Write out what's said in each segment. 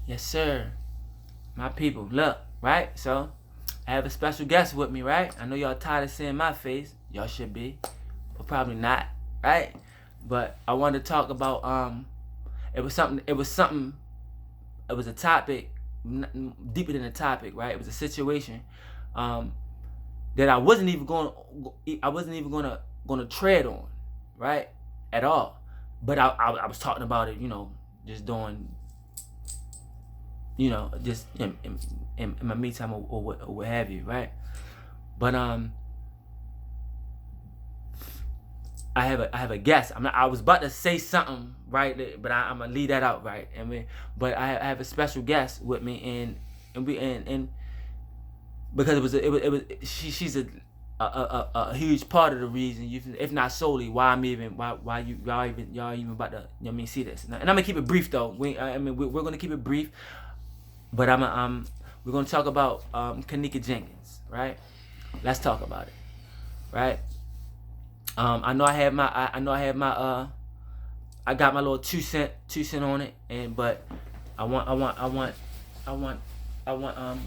Yes, sir. My people, look, right? So, I have a special guest with me, right? I know y'all tired of seeing my face. Y'all should be, but probably not, right? But I wanted to talk about it was a topic deeper than a topic, right? It was a situation that I wasn't even going to tread on, right? At all. But I was talking about it, just doing, just in my me time or what have you, right? But I have a guess. I was about to say something, right? But I'm gonna leave that out, right? But I have a special guest with me, and because she's a huge part of the reason, if not solely, why y'all even about to see this. And I'm gonna keep it brief though. We're gonna keep it brief, but we're gonna talk about Kenneka Jenkins, right? Let's talk about it, right? I got my little two cent on it, but I want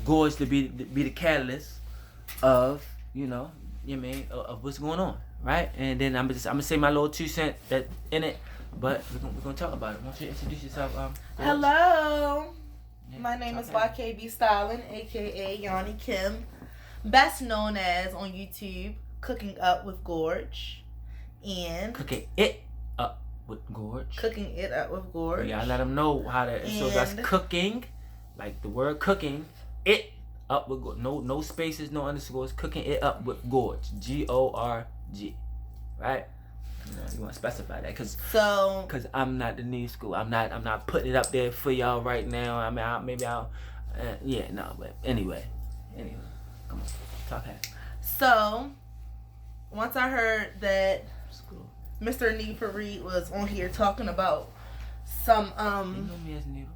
Gorge to be the catalyst of of what's going on, right? And then I'm gonna say my little 2 cent that in it, but we're gonna talk about it. Why don't you introduce yourself? Hello, my name is YKB Styling, aka Yanni Kim, best known as on YouTube Cooking Up with Gorge, and Cooking It Up with Gorge. Yeah, I let them know how to. So that's cooking, like the word cooking. It up with Gorge. No spaces, no underscores. Cooking It Up with Gorge. GORG. Right. You want to specify that because I'm not the new school. I'm not putting it up there for y'all right now. I mean, but anyway, come on, talk ahead. So once I heard that Mr. Need Fareed was on here talking about some You know me as Noodles.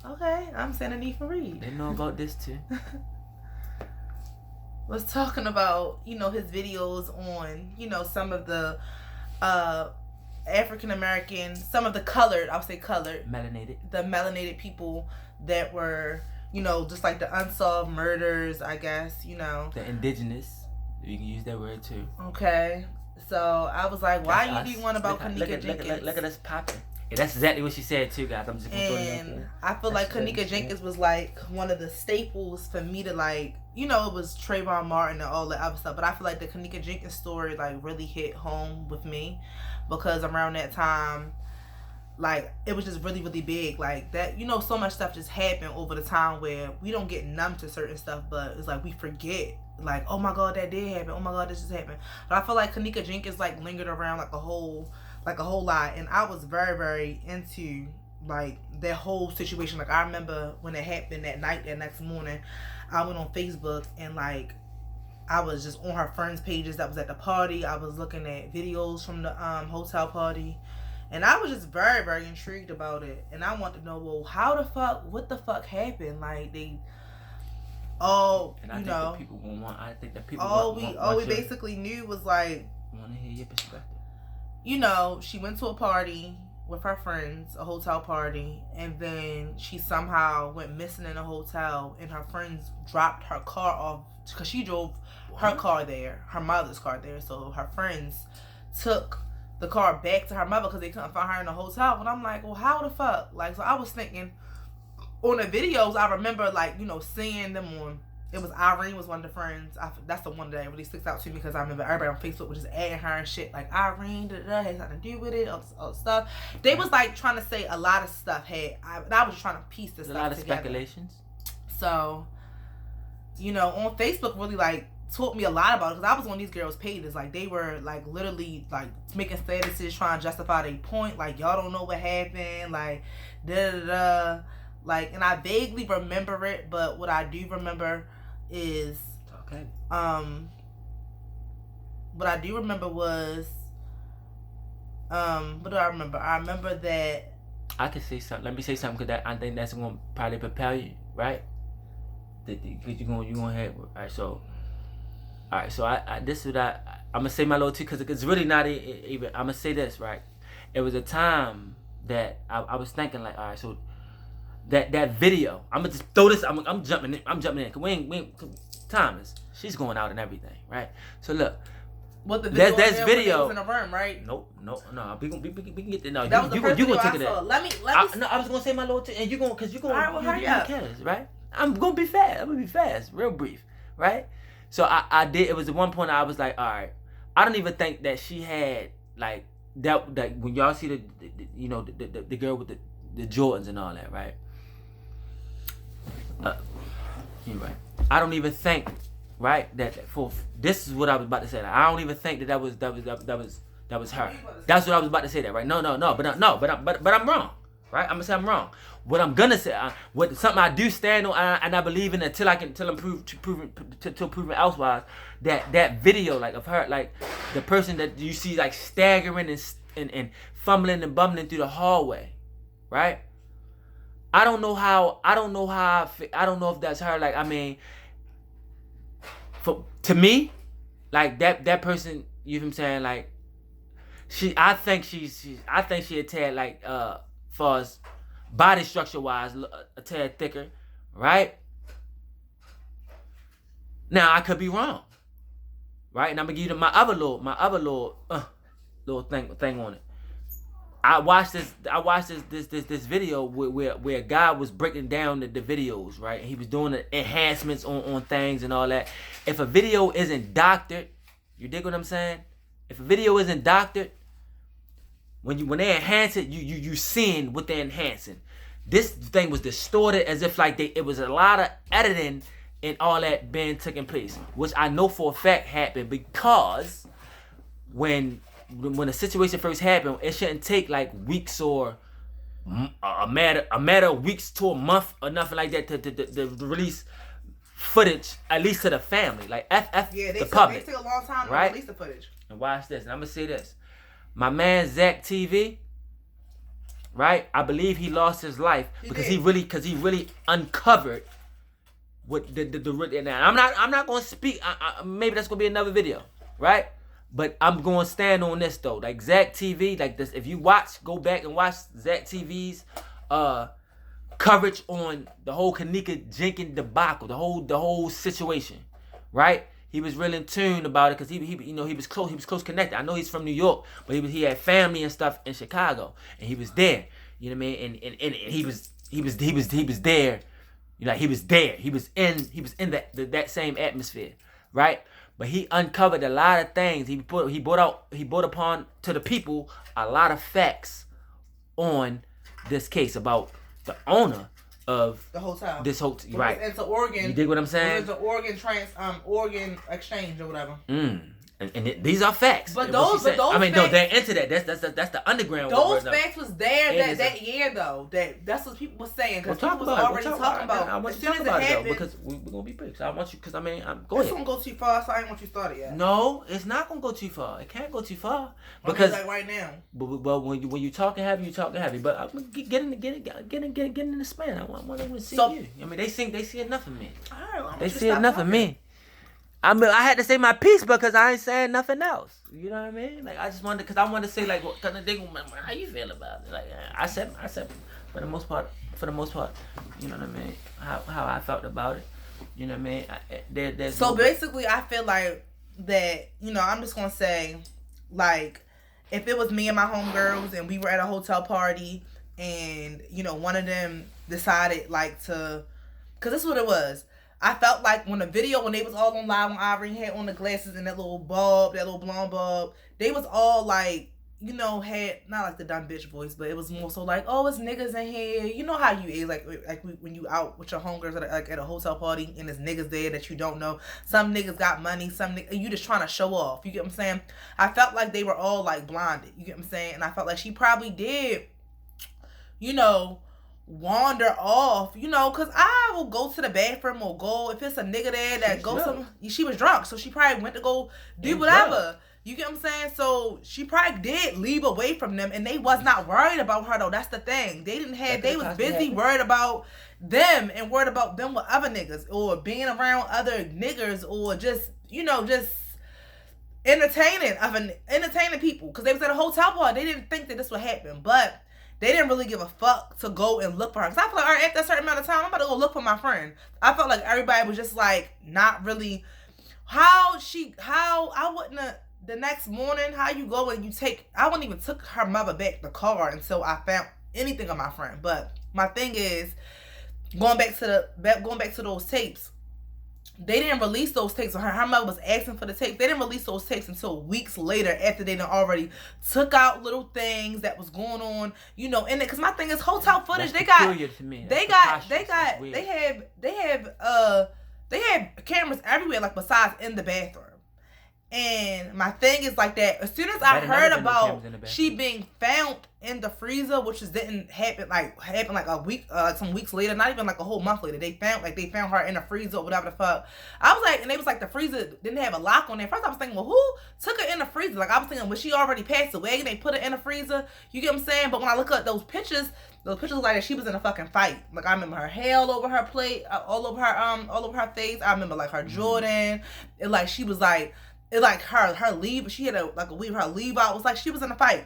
Okay, I'm saying Need Fareed. They know about this too. Was talking about his videos on some of the African American, some of the colored, I'll say colored, the melanated people that were just like the unsolved murders, I guess, the indigenous, you can use that word too. Okay, so I was like, why you do one about Kenneka Jenkins? Look at us popping. Yeah, that's exactly what she said too, guys. I'm just gonna throw it out there. I feel like Kenneka Jenkins was like one of the staples for me to like, it was Trayvon Martin and all that other stuff, but I feel like the Kenneka Jenkins story like really hit home with me because around that time, like it was just really, really big. Like that, so much stuff just happened over the time where we don't get numb to certain stuff, but it's like we forget. Like, oh my God, that did happen. Oh my God, this just happened. But I feel like Kenneka Jenkins like lingered around like a whole lot, and I was very, very into like that whole situation. Like I remember when it happened that night, that next morning, I went on Facebook and like I was just on her friends' pages that was at the party. I was looking at videos from the hotel party, and I was just very, very intrigued about it. And I wanted to know, well, what the fuck happened? Like they. Oh, and I think that people won't want. I think that people. All we basically knew was like. Want to hear your perspective. She went to a party with her friends, a hotel party, and then she somehow went missing in a hotel, and her friends dropped her car off because she drove her car there, her mother's car there. So her friends took the car back to her mother because they couldn't find her in the hotel. And I'm like, well, how the fuck? Like, so I was thinking. On the videos, I remember like seeing them on. It was Irene was one of the friends. That's the one that really sticks out to me because I remember everybody on Facebook was just adding her and shit like Irene has nothing to do with it, all this stuff. They was like trying to say a lot of stuff I was trying to piece this stuff together. A lot of speculations. So, on Facebook really like taught me a lot about it because I was on these girls' pages. Like they were like literally like making statuses trying to justify their point. Like y'all don't know what happened. Like Like, and I vaguely remember it, but what I do remember is what I do remember was what do I remember? I remember that I could say something. Let me say something because I think that's gonna probably propel you, right? Because you're gonna have. All right. So I this is what I'm gonna say my little two because it's really not even. I'm gonna say this right. It was a time that I was thinking like, all right, so that video. I'm gonna just throw this. I'm jumping in. Cause we ain't Thomas. She's going out and everything, right? So look. What the video? There's video in the room, right? No. We can get there. No, that was the first you video gonna take I it saw. there. Let me. No, I was gonna say my little and you gonna All right, well, hurry up. Right? I'm gonna be fast. I'm gonna be fast, real brief, right? So I did. It was at one point I was like, all right. I don't even think that she had like that when y'all see the girl with the Jordans and all that, right? You're right. I don't even think, right, that for this is what I was about to say. I don't even think that was her. That's what I was about to say. That right? No. But I'm wrong, right? I'm gonna say I'm wrong. What I'm gonna say, something I do stand on, and I believe in until I'm proven elsewise. That video, like of her, like the person that you see like staggering and fumbling and bumbling through the hallway, right? I don't know if that's her. Like, I mean, to me, like that person, you know what I'm saying? Like, I think she a tad like far as body structure wise a tad thicker, right? Now I could be wrong, right? And I'm gonna give you my other little thing on it. I watched this video where a guy was breaking down the videos, right? He was doing the enhancements on things and all that. If a video isn't doctored, you dig what I'm saying? If a video isn't doctored, when they enhance it, you seeing what they're enhancing. This thing was distorted as if like it was a lot of editing and all that being taking place, which I know for a fact happened because when a situation first happened, it shouldn't take like weeks or a matter of weeks to a month or nothing like that to release footage, at least to the family, like the public. They took a long time to release the footage. And watch this, and I'm gonna say this: my man Zach TV, right? I believe he lost his life because he really uncovered what the and I'm not gonna speak. Maybe that's gonna be another video, right? But I'm going to stand on this, though. Like, Zach TV, like this, if you go back and watch Zach TV's coverage on the whole Kenneka Jenkins debacle, the whole situation, right? He was really in tune about it because he was close connected. I know he's from New York, but he had family and stuff in Chicago, and he was there. You know what I mean? And he was there. You know, he was there. He was in that same atmosphere, right? But he uncovered a lot of things. He brought upon to the people a lot of facts on this case about the owner of the hotel. This hotel, right? It's an organ. You dig what I'm saying? It's an organ exchange or whatever. And these are facts. But those facts, they're into that. That's the underground. Those facts was there that year though. That's what people were saying because people was already talking about. I want you to talk about it though because we're gonna be big. So I want you go ahead. It's gonna go too far, so I ain't want you to start it yet. No, it's not gonna go too far. It can't go too far because like right now. But when you talking heavy, you talking heavy. But I'm get in the span. I want to see you. I mean, they see enough of me. All right, well, they see enough of me. I had to say my piece because I ain't saying nothing else. You know what I mean? Like I just wanted, because I wanted to say like, what kind of thing? How you feel about it? Like I said, for the most part, you know what I mean? How I felt about it. You know what I mean? So basically, I feel like that. You know, I'm just gonna say, like, if it was me and my homegirls and we were at a hotel party and you know one of them decided like to, because this is what it was. I felt like when they was all on live, when Ivory had on the glasses and that little blonde bulb, they was all like, you know, had not like the dumb bitch voice, but it was more so like, oh, it's niggas in here. You know how you is, like when you out with your homegirls at a hotel party and there's niggas there that you don't know. Some niggas got money, you just trying to show off. You get what I'm saying? I felt like they were all like blinded. You get what I'm saying? And I felt like she probably did, you know, wander off, you know, because I will go to the bathroom or go, if it's a nigga there that goes some, she was drunk, so she probably went to go do whatever. You get what I'm saying? So she probably did leave away from them, and they was not worried about her though. That's the thing. They was busy worried about them and worried about them with other niggas or being around other niggas or just, you know, just entertaining people because they was at a hotel party. They didn't think that this would happen, but they didn't really give a fuck to go and look for her. Because I feel like, all right, after a certain amount of time, I'm about to go look for my friend. I felt like everybody was just like, not really, how I wouldn't have, the next morning, how you go and you take, I wouldn't even took her mother back the car until I found anything of my friend. But my thing is, going back to those tapes, they didn't release those tapes on her. Her mother was asking for the tapes. They didn't release those tapes until weeks later, after they done already took out little things that was going on, you know, in it. Because my thing is, hotel footage. They have cameras everywhere, like besides in the bathroom. And my thing is like that. As soon as I heard about she being found in the freezer, which didn't happen like a week, some weeks later, not even like a whole month later. They found her in the freezer or whatever the fuck. I was like, and they was like the freezer didn't have a lock on there. First I was thinking, well, who took her in the freezer? Like I was thinking, was she already passed away and they put her in the freezer? You get what I'm saying? But when I look at those pictures like that she was in a fucking fight. Like I remember her hair all over her plate, all over her face. I remember like her Jordan. And like she was like. It like her leave, she had her leave out. It was like she was in a fight.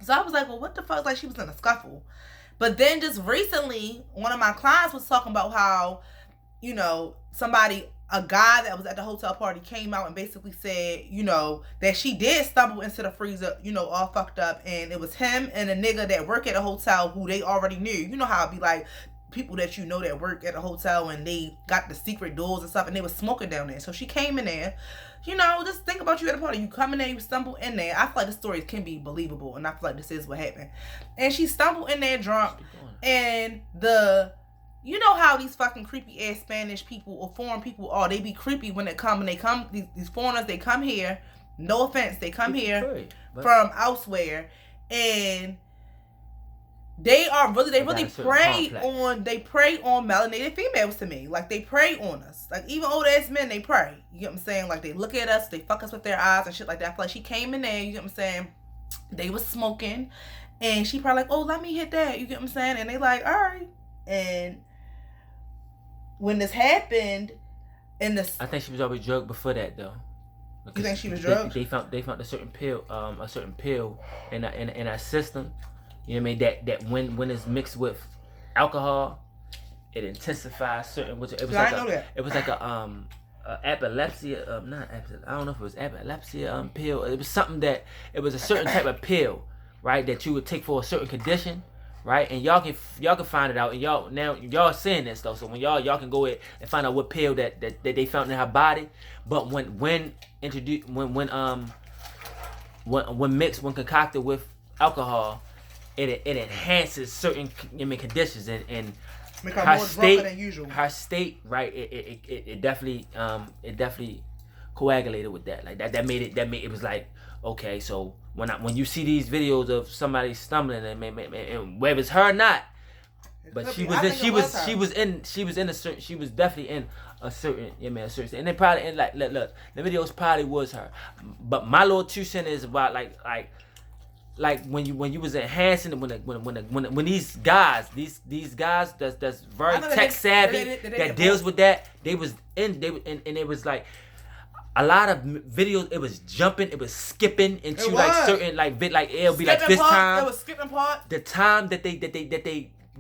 So I was like, well, what the fuck? Like she was in a scuffle. But then just recently, one of my clients was talking about how, you know, a guy that was at the hotel party came out and basically said, you know, that she did stumble into the freezer, you know, all fucked up. And it was him and a nigga that work at a hotel who they already knew. You know how it be like, people that you know that work at a hotel and they got the secret doors and stuff and they was smoking down there. So she came in there. You know, just think about you at a party. You come in there, you stumble in there. I feel like the story can be believable, and I feel like this is what happened. And she stumbled in there drunk, and you know how these fucking creepy ass Spanish people or foreign people are. They be creepy when they come. These foreigners, they come here. No offense, they come here from elsewhere, and they really prey on melanated females to me. Like they prey on us. Like even old ass men, they prey. You get what I'm saying? Like they look at us, they fuck us with their eyes and shit like that. I feel like she came in there, you get what I'm saying? They was smoking and she probably like, oh, let me hit that. You get what I'm saying? And they like, all right. And when this happened, I think she was already drugged before that though. You think she was drugged? They found a certain pill in our system. You know what I mean? That when it's mixed with alcohol, it intensifies certain. It was like a epilepsy. I don't know if it was epilepsy pill. It was something that it was a certain type of pill, right? That you would take for a certain condition, right? And y'all can find it out. And y'all seeing this though. So when y'all can go in and find out what pill that they found in her body. But when concocted with alcohol, it enhances certain conditions and make her more drunker than usual. Her state, right? It definitely coagulated with that. Like that made it was like, okay, so when you see these videos of somebody stumbling and whether it's her or not, but she was definitely in a certain and they probably and like look the videos probably was her, but my little 2 cents is about like when you was enhancing when these guys that's very tech savvy that deals with that, they was and it was like a lot of videos, it was jumping, it was skipping into like certain like it'll be like this time. It was skipping part. The time that they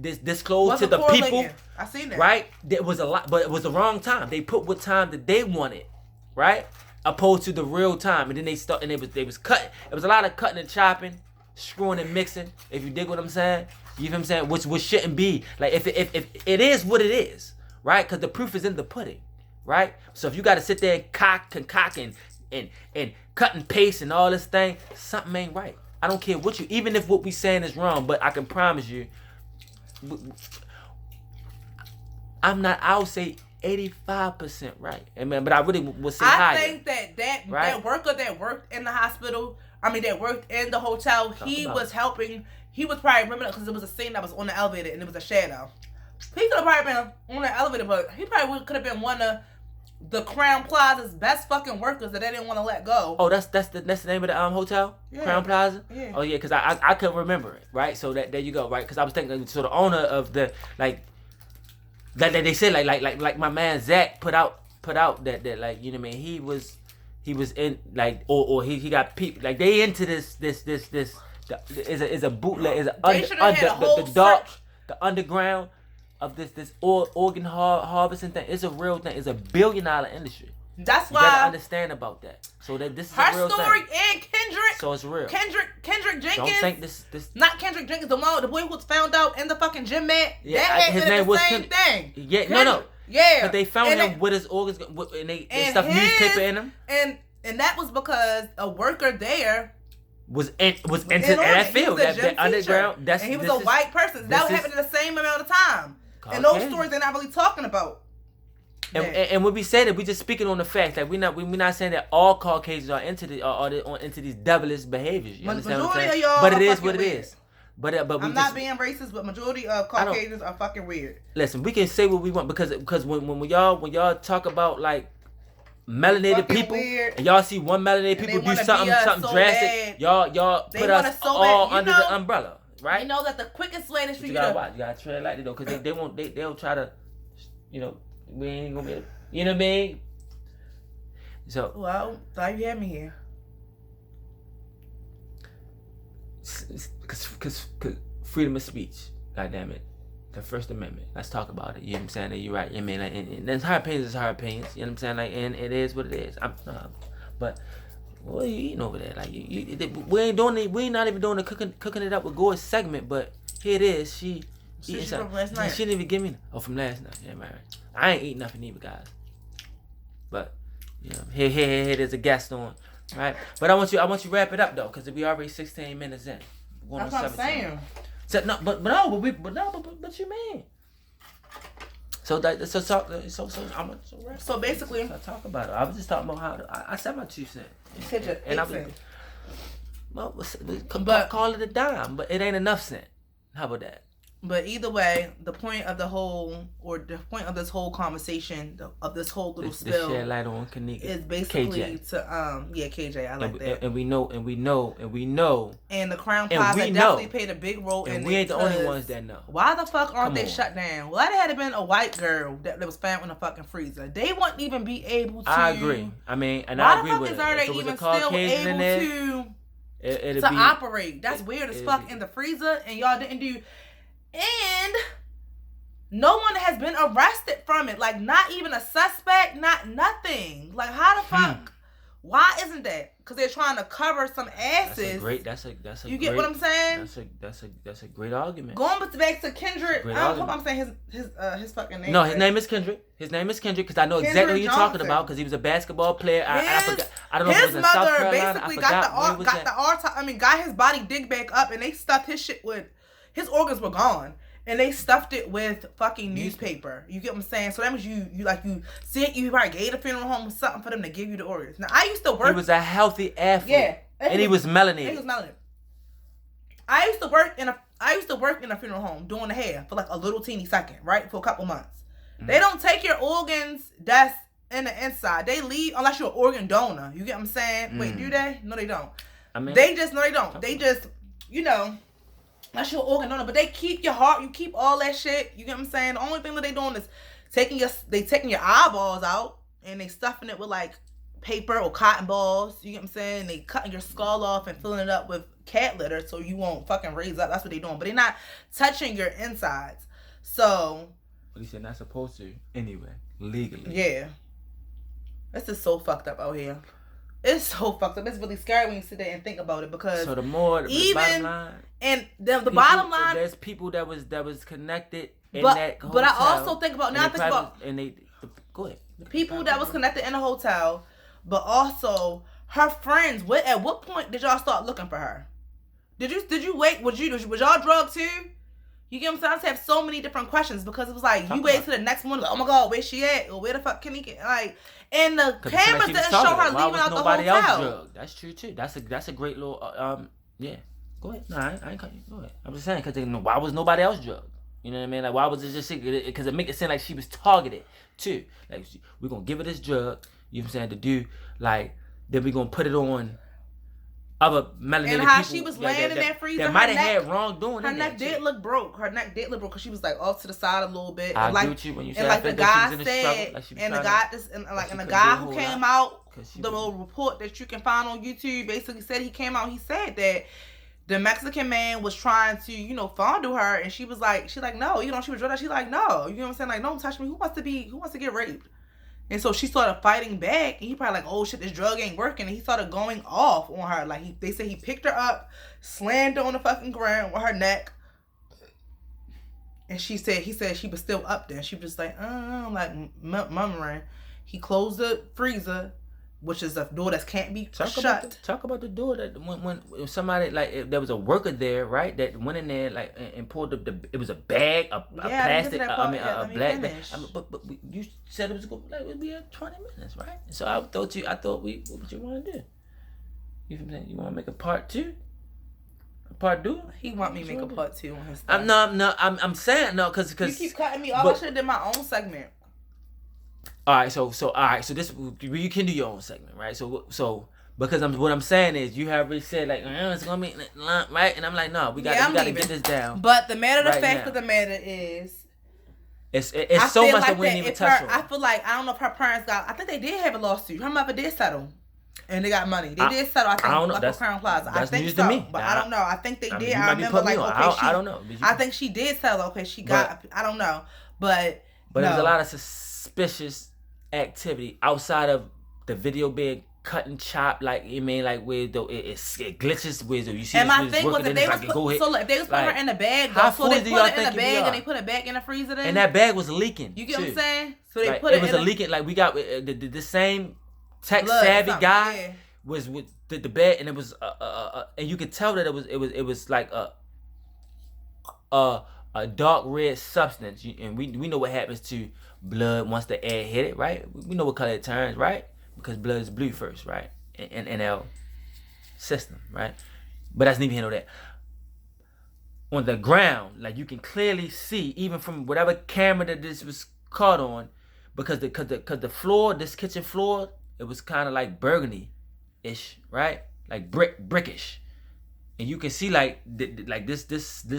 disclosed to the people. I seen that. Right? There was a lot, but it was the wrong time. They put what time that they wanted, right? Opposed to the real time, and then they was cutting. It was a lot of cutting and chopping, screwing and mixing. If you dig what I'm saying, you know what I'm saying? Which shouldn't be like if it is what it is, right? Because the proof is in the pudding, right? So if you got to sit there and concoct and cut and paste and all this thing, something ain't right. I don't care what even if what we saying is wrong, but I can promise you, I'll say 85% right. But I really would say higher. I think that worker that worked in the hospital, that worked in the hotel, he was helping. He was probably remember because there was a scene that was on the elevator and it was a shadow. He could have probably been on the elevator, but he probably could have been one of the Crown Plaza's best fucking workers that they didn't want to let go. Oh, that's the name of the hotel, yeah. Crown Plaza. Yeah. Oh yeah, because I couldn't remember it, right? So there you go, right? Because I was thinking, so the owner of the like they said like my man Zach put out that like, you know what I mean, he was in like or he got people like they into this is a bootleg. Is They should have had a whole the underground of this organ harvesting thing. It's a real thing. It's a $1 billion industry. That's you why gotta understand about that. So that this is her a real story thing. and Kendrick. So it's real. Kendrick Jenkins. Don't think this. Not Kendrick Jenkins, the boy who was found out in the fucking gym mat. Yeah, that his name the was same thing. Yeah, Kendrick, no. Yeah, but they found him with his organs, and they stuffed newspaper in him. And that was because a worker there was into that field, that underground. And he was a white person. That happened in the same amount of time. And those stories they're not really talking about. And when we say that, we just speaking on the fact that we're not saying that all Caucasians are into into these devilish behaviors. You understand what I'm saying? But it is what it is. But I'm not being racist, but majority of Caucasians are fucking weird. Listen, we can say what we want because when y'all talk about like melanated people and y'all see one melanated people do something drastic, bad. y'all put us all under the umbrella, right? You know that the quickest way is for you gotta you gotta tread lightly though, because they'll try to, we ain't gonna be able, you know what I mean? So well, thought you had me here. Cause freedom of speech, goddamn it, the First Amendment. Let's talk about it. You know what I'm saying? You're right. I mean, like, and her opinions is her opinions. You know what I'm saying? Like, and it is what it is. But what are you eating over there? Like, we ain't doing it. We ain't not even doing the cooking it up with Gore's segment. But here it is. She eating something. From last night. She didn't even give me. Oh, from last night. Yeah, right. I ain't eating nothing either, guys. But here, there's a guest on. Right, but I want you to wrap it up though, because we already 16 minutes in. That's what I'm saying. So no, but you mean? So basically, I talk about it. I was just talking about how I said my 2 cents. You said your 8 cents. But call it a dime, but it ain't enough cent. How about that? But either way, the point of this whole conversation, of this whole little spill, shed light on Kenneka, is basically KJ. to KJ, I like that. And we know. And the Crown Plaza definitely played a big role in it. And we ain't the only ones that know. Why the fuck aren't they shut down? Why there had been a white girl that was found in a fucking freezer? They wouldn't even be able to. I agree. I mean, and I agree with it. Why the fuck is they even still able to operate? That's weird as fuck in the freezer, and y'all didn't do. And no one has been arrested from it. Like, not even a suspect, not nothing. Like, how the fuck? Why isn't that? Because they're trying to cover some asses. That's a you get what I'm saying? That's a great argument. Going back to Kendrick, I hope I'm saying his fucking name. No, his name is Kendrick. His name is Kendrick, because I know exactly who you're talking about, because he was a basketball player. I forgot. I don't know if it was in South Carolina. Basically got his body digged back up, and they stuffed his shit with. His organs were gone, and they stuffed it with fucking newspaper. You get what I'm saying? So that means you probably gave the funeral home something for them to give you the organs. Now, I used to work. He was a healthy athlete. Yeah, and he was melanated. I used to work in a funeral home doing the hair for like a little teeny second, right, for a couple months. Mm-hmm. They don't take your organs that's in the inside. They leave unless you're an organ donor. You get what I'm saying? Mm-hmm. Wait, do they? No, they don't. They don't. They just that's your organ donor, but they keep your heart, you keep all that shit. You get what I'm saying? The only thing that they doing is taking your eyeballs out and they stuffing it with like paper or cotton balls. You get what I'm saying? They cutting your skull off and filling it up with cat litter so you won't fucking raise up. That's what they doing. But they're not touching your insides. So. But he said not supposed to anyway, legally. Yeah. This is so fucked up out here. It's so fucked up. It's really scary when you sit there and think about it, because so the bottom line. And the bottom line, there's people that was connected in that hotel. But I also think about go ahead. The people that was connected in the hotel, but also her friends. At what point did y'all start looking for her? Did you wait? Was y'all drugged too? You get what I'm saying? I just have so many different questions, because it was like you wait till the next morning, like, oh my god, where's she at? Or where the fuck Kenneka? Like, and the cameras didn't show her leaving out the hotel. Else That's true too. That's a great little yeah. Go ahead. No, I ain't cutting you. Go ahead. I'm just saying, because why was nobody else drugged? You know what I mean? Like, why was it just because it make it seem like she was targeted too. Like, we're gonna give her this drug. You know what I'm saying? To do like, then we're gonna put it on other melanated people. And how she was laying in that freezer. That might have had wrongdoing. Her neck did look broke. Her neck did look broke because she was like off to the side a little bit. I agree with you when you said, and like the guy said, and the guy who came out, the little report that you can find on YouTube basically said he came out. He said that the Mexican man was trying to, fondle her, and she was like, no, she was drunk. She like, no, you know what I'm saying? Like, don't touch me. Who wants to get raped? And so she started fighting back, and he probably like, oh shit, this drug ain't working, and he started going off on her. Like they said he picked her up, slammed her on the fucking ground with her neck, and he said she was still up there. She was just like, murmuring. He closed the freezer, which is a door that can't be shut. Talk about the door that when somebody, like, if there was a worker there, right, that went in there, like, and pulled up it was a bag, a plastic, a black bag. But you said it was going to be 20 minutes, right? So I thought what you want to do? You know what I'm saying? You want to make a part 2? A part 2? He want me to make a part 2 on his stuff. I'm saying no, because you keep cutting me off. I should have did my own segment. All right, so this, you can do your own segment, right? So because what I'm saying is, you have already said like, it's gonna be right, and I'm like, no, we got to get this down. But the matter of the fact of the matter is, it's so much that we didn't even touch on. I feel like, I don't know if her parents I think they did have a lawsuit. Her mother did settle, and they got money. They did settle. I think, like Crown Plaza. I think so, to me. But I don't know. I think they did. I remember like, I don't know. I think she did settle. Okay, she got. I don't know, but there was a lot of suspicious activity outside of the video being cut and chopped, like, you mean, like, where it glitches, where you see. And my thing was that they was putting her in the bag, though. So they put her in the bag and they put it back in the freezer. Then, and that bag was leaking. You get what I'm saying? So they like, put it was leaking. Like, we got the same tech savvy guy was with the bag, and it was and you could tell that it was like a dark red substance, and we know what happens to blood once the air hit it, right? We know what color it turns, right? Because blood is blue first, right? In our system, right? But that's neither here nor there. On the ground, like, you can clearly see, even from whatever camera that this was caught on, because the floor, this kitchen floor, it was kind of like burgundy-ish, right? Like brickish. And you can see like this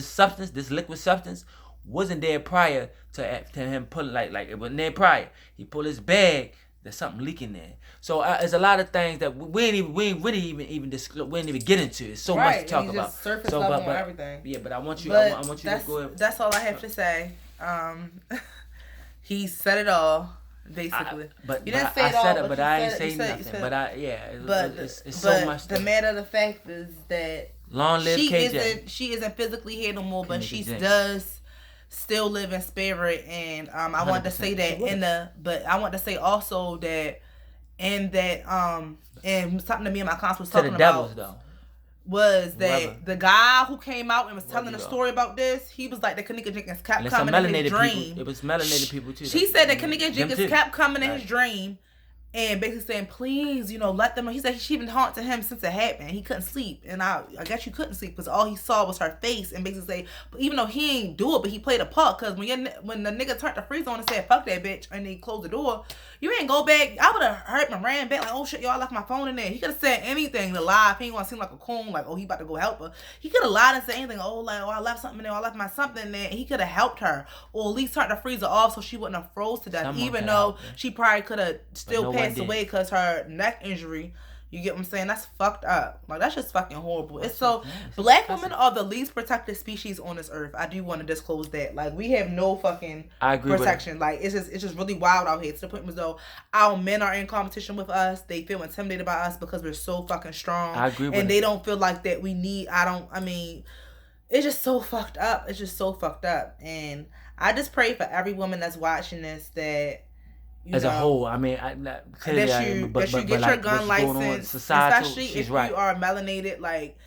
substance, this liquid substance, wasn't there prior to him pulling, like it wasn't there prior. He pulled his bag. There's something leaking there. So there's a lot of things that we ain't really even disclose. We ain't even get into. It's so much to talk about. Surface level on everything. Yeah, but I want you to go ahead. That's all I have to say. He said it all. Basically, you didn't say it all. But I ain't say nothing. It's so much. The matter of the fact is that long live KJ. She isn't physically here no more, but she does still live in spirit. And I want to say that but I want to say also that and something to me and my consul was talking about. Devils, was that the guy who came out and was telling the story about this, he was like, the Kenneka Jenkins kept coming in his dream. It was melanated people too. She said that Kenneka Jenkins kept coming in his dream and basically saying, please, let them. He said she been haunting him since it happened. He couldn't sleep. And I guess you couldn't sleep because all he saw was her face, and basically say, but even though he ain't do it, but he played a part, because when the nigga turned the freezer on and said, fuck that bitch, and they closed the door, you ain't go back. I would have hurt and ran back like, oh shit, y'all left my phone in there. He could have said anything to lie. If he ain't want to seem like a coon, like, oh, he about to go help her. He could have lied and said anything. Oh, like, oh, I left something in there. I left my something in there. He could have helped her, or at least turned the freezer off so she wouldn't have froze to death. Even though she probably could have still passed away because her neck injury. You get what I'm saying? That's fucked up. Like, that's just fucking horrible. It's so black women are the least protected species on this earth. I do want to disclose that. Like, we have no fucking protection. Like, it's just really wild out here. To the point where though our men are in competition with us. They feel intimidated by us because we're so fucking strong. I agree with and they don't feel like that we need. It's just so fucked up. It's just so fucked up. And I just pray for every woman that's watching this that a whole, that you get your gun license, especially if you are melanated, like,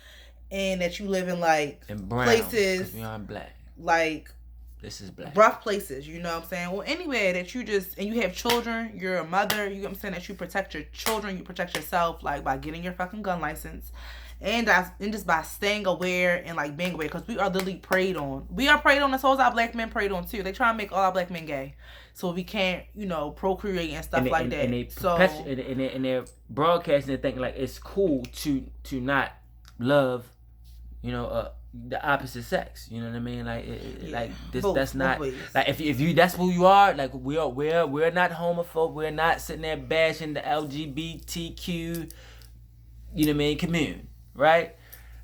and that you live in like brown, places. You're black. Like, this is black. Rough places, you know what I'm saying? Well, anyway, that you and you have children, you're a mother, you know what I'm saying? That you protect your children, you protect yourself, like, by getting your fucking gun license. And just by staying aware and like being aware, because we are literally preyed on. We are preyed on. So our black men preyed on too. They try to make all our black men gay, so we can't, procreate and stuff like that. And they're broadcasting and thinking like it's cool to not love, the opposite sex. You know what I mean? Like that's not like if you that's who you are. Like we're not homophobe. We're not sitting there bashing the LGBTQ. You know what I mean? Commune. Right?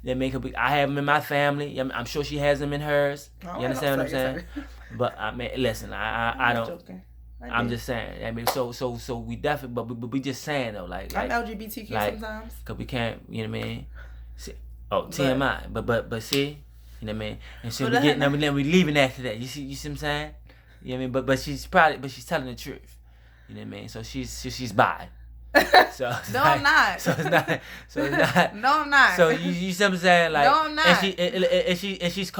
They make her. I have them in my family. I'm sure she has them in hers. You understand what I'm saying? But I mean, listen, I don't. Joking. I'm just saying. I mean, so we definitely, but we just saying though, like I'm LGBTQ sometimes. Cause we can't, you know what I mean? See, TMI, but see, you know what I mean? And so we leaving after that. You see what I'm saying? You know what I mean? But she's telling the truth. You know what I mean? So she's bi. So no, I'm not. So it's not. No, I'm not. So you see what I'm saying? Like, no, I'm not. And she's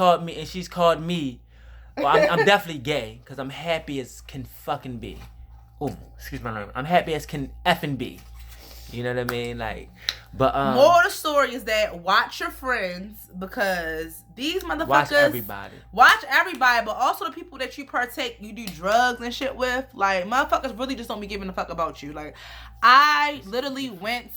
called me. Well, I'm definitely gay because I'm happy as can fucking be. Oh, excuse my language. I'm happy as can effing be. You know what I mean? Like, but more of the story is that watch your friends because these motherfuckers watch everybody, but also the people that you do drugs and shit with. Like, motherfuckers really just don't be giving a fuck about you. Like, I literally went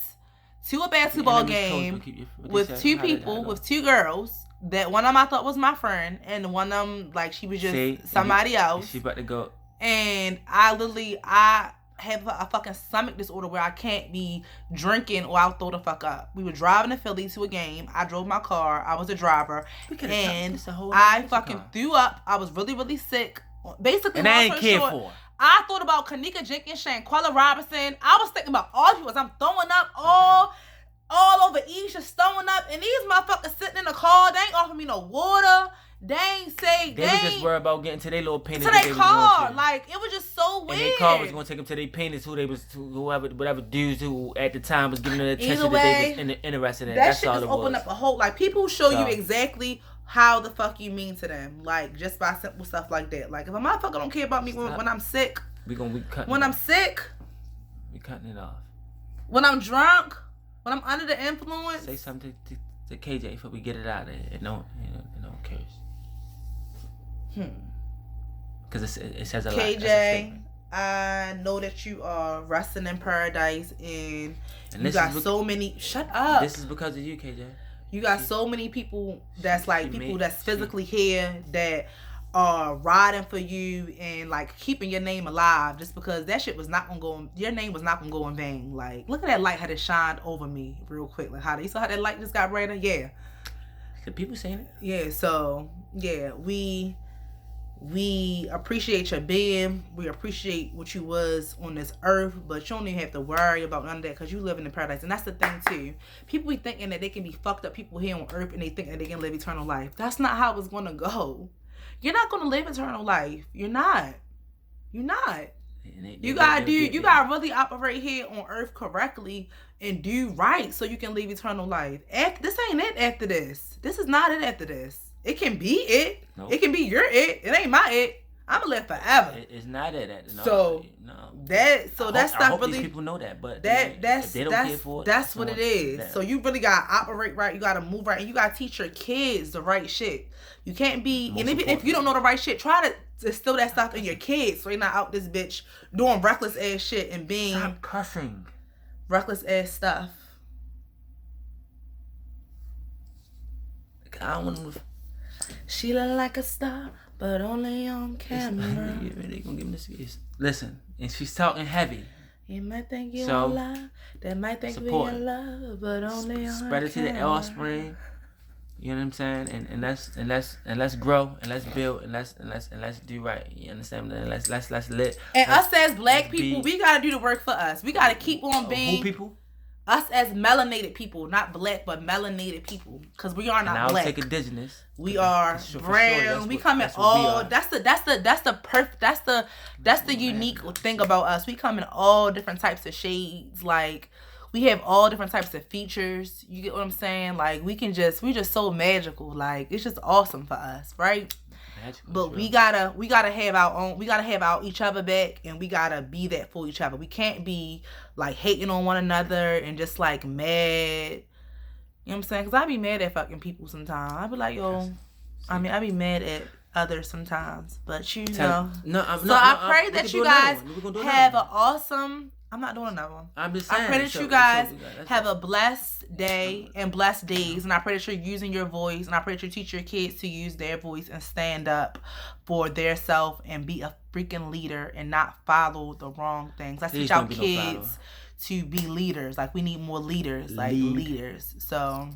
to a basketball game with two people, with two girls. That one of them I thought was my friend, and one of them, like, she was just somebody else. She about to go. And I have a fucking stomach disorder where I can't be drinking or I'll throw the fuck up. We were driving to Philly to a game. I drove my car. I was the driver. And I fucking threw up. I was really, really sick. Basically, and I ain't cared for. I thought about Kenneka Jenkins, Shanquella Robinson. I was thinking about all people. I'm throwing up all over East, just throwing up, and these motherfuckers sitting in the car, they ain't offering me no water. They ain't say they was just worried about getting to their little penis. To their car, like it was just so weird. And their car was gonna take them to their penis. Whatever dudes who at the time was giving them the attention that they was interested in. That's all it was. That shit just opened up a whole people show you exactly how the fuck you mean to them, like just by simple stuff like that. Like if a motherfucker don't care about me when I'm sick, I'm sick, we cutting it off. When I'm drunk. When I'm under the influence, say something to KJ before we get it out of there. It don't curse. Because it says a lot. KJ, I know that you are resting in paradise, and you got so many. Shut up. This is because of you, KJ. You got so many people that's people that's physically here that are riding for you and like keeping your name alive just because that shit was not gonna go. Your name was not gonna go in vain. Like, look at that light how it shined over me real quick. Like you saw how that light just got brighter. Yeah. The people saying it. Yeah. So yeah, we appreciate your being. We appreciate what you was on this earth, but you don't even have to worry about none of that because you live in the paradise. And that's the thing too. People be thinking that they can be fucked up people here on earth and they think that they can live eternal life. That's not how it's gonna go. You're not gonna live eternal life. You're not. You gotta really operate here on earth correctly and do right so you can live eternal life. This ain't it after this. This is not it after this. It can be it. Nope. It can be your it. It ain't my it. I'ma live forever. It's not it. No, that's not I hope really. These people know that, but that's what it is. That. So you really gotta operate right. You gotta move right, and you gotta teach your kids the right shit. You can't be, and if you don't know the right shit, try to instill that stuff in your kids so you're not out this bitch doing reckless ass shit and being stop cussing, reckless ass stuff. I don't want to. She look like a star, but only on camera. They gonna give me this. Listen, and she's talking heavy. You might think you're in love. They might think we're in love, but only on spread it to the offspring. You know what I'm saying? And let's grow and let's build and let's do right. You understand? And let's lit. And us as black people, we gotta do the work for us. We gotta keep on being who people? Us as melanated people, not black, but melanated people, because we are not and black. I'll take indigenous. We are brown. We come in all. That's the unique thing about us. We come in all different types of shades. Like we have all different types of features. You get what I'm saying? Like we just so magical. Like it's just awesome for us, right? But we gotta have our own. We gotta have each other back, and we gotta be that for each other. We can't be like hating on one another and just like mad. You know what I'm saying? Cause I be mad at fucking people sometimes. I be like, yo, I be mad at others sometimes. But you know, I pray that you guys have an awesome. I'm not doing another one. I'm just saying. I pray that you guys have a blessed day and blessed days. And I pray that you're using your voice. And I pray that you teach your kids to use their voice and stand up for their self and be a freaking leader and not follow the wrong things. I teach our kids to be leaders. Like we need more leaders, leaders. So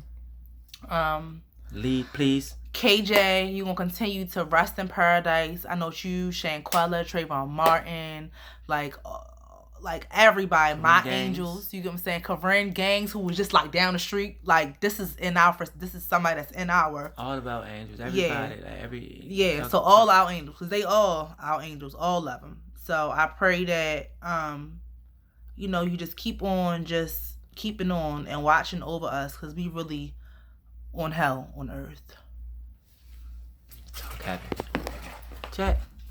Lead, please. KJ, you gonna continue to rest in paradise. I know you, Shanquella, Trayvon Martin, like everybody, Corinne my Gangs. angels. You get what I'm saying? Corinne Gangs, who was just like down the street. Like this is somebody that's in our. All about angels. Everybody. Yeah. So all our angels, because they all our angels, all of them. So I pray that you just keep on just keeping on and watching over us, because we really on hell on earth. Okay. Check.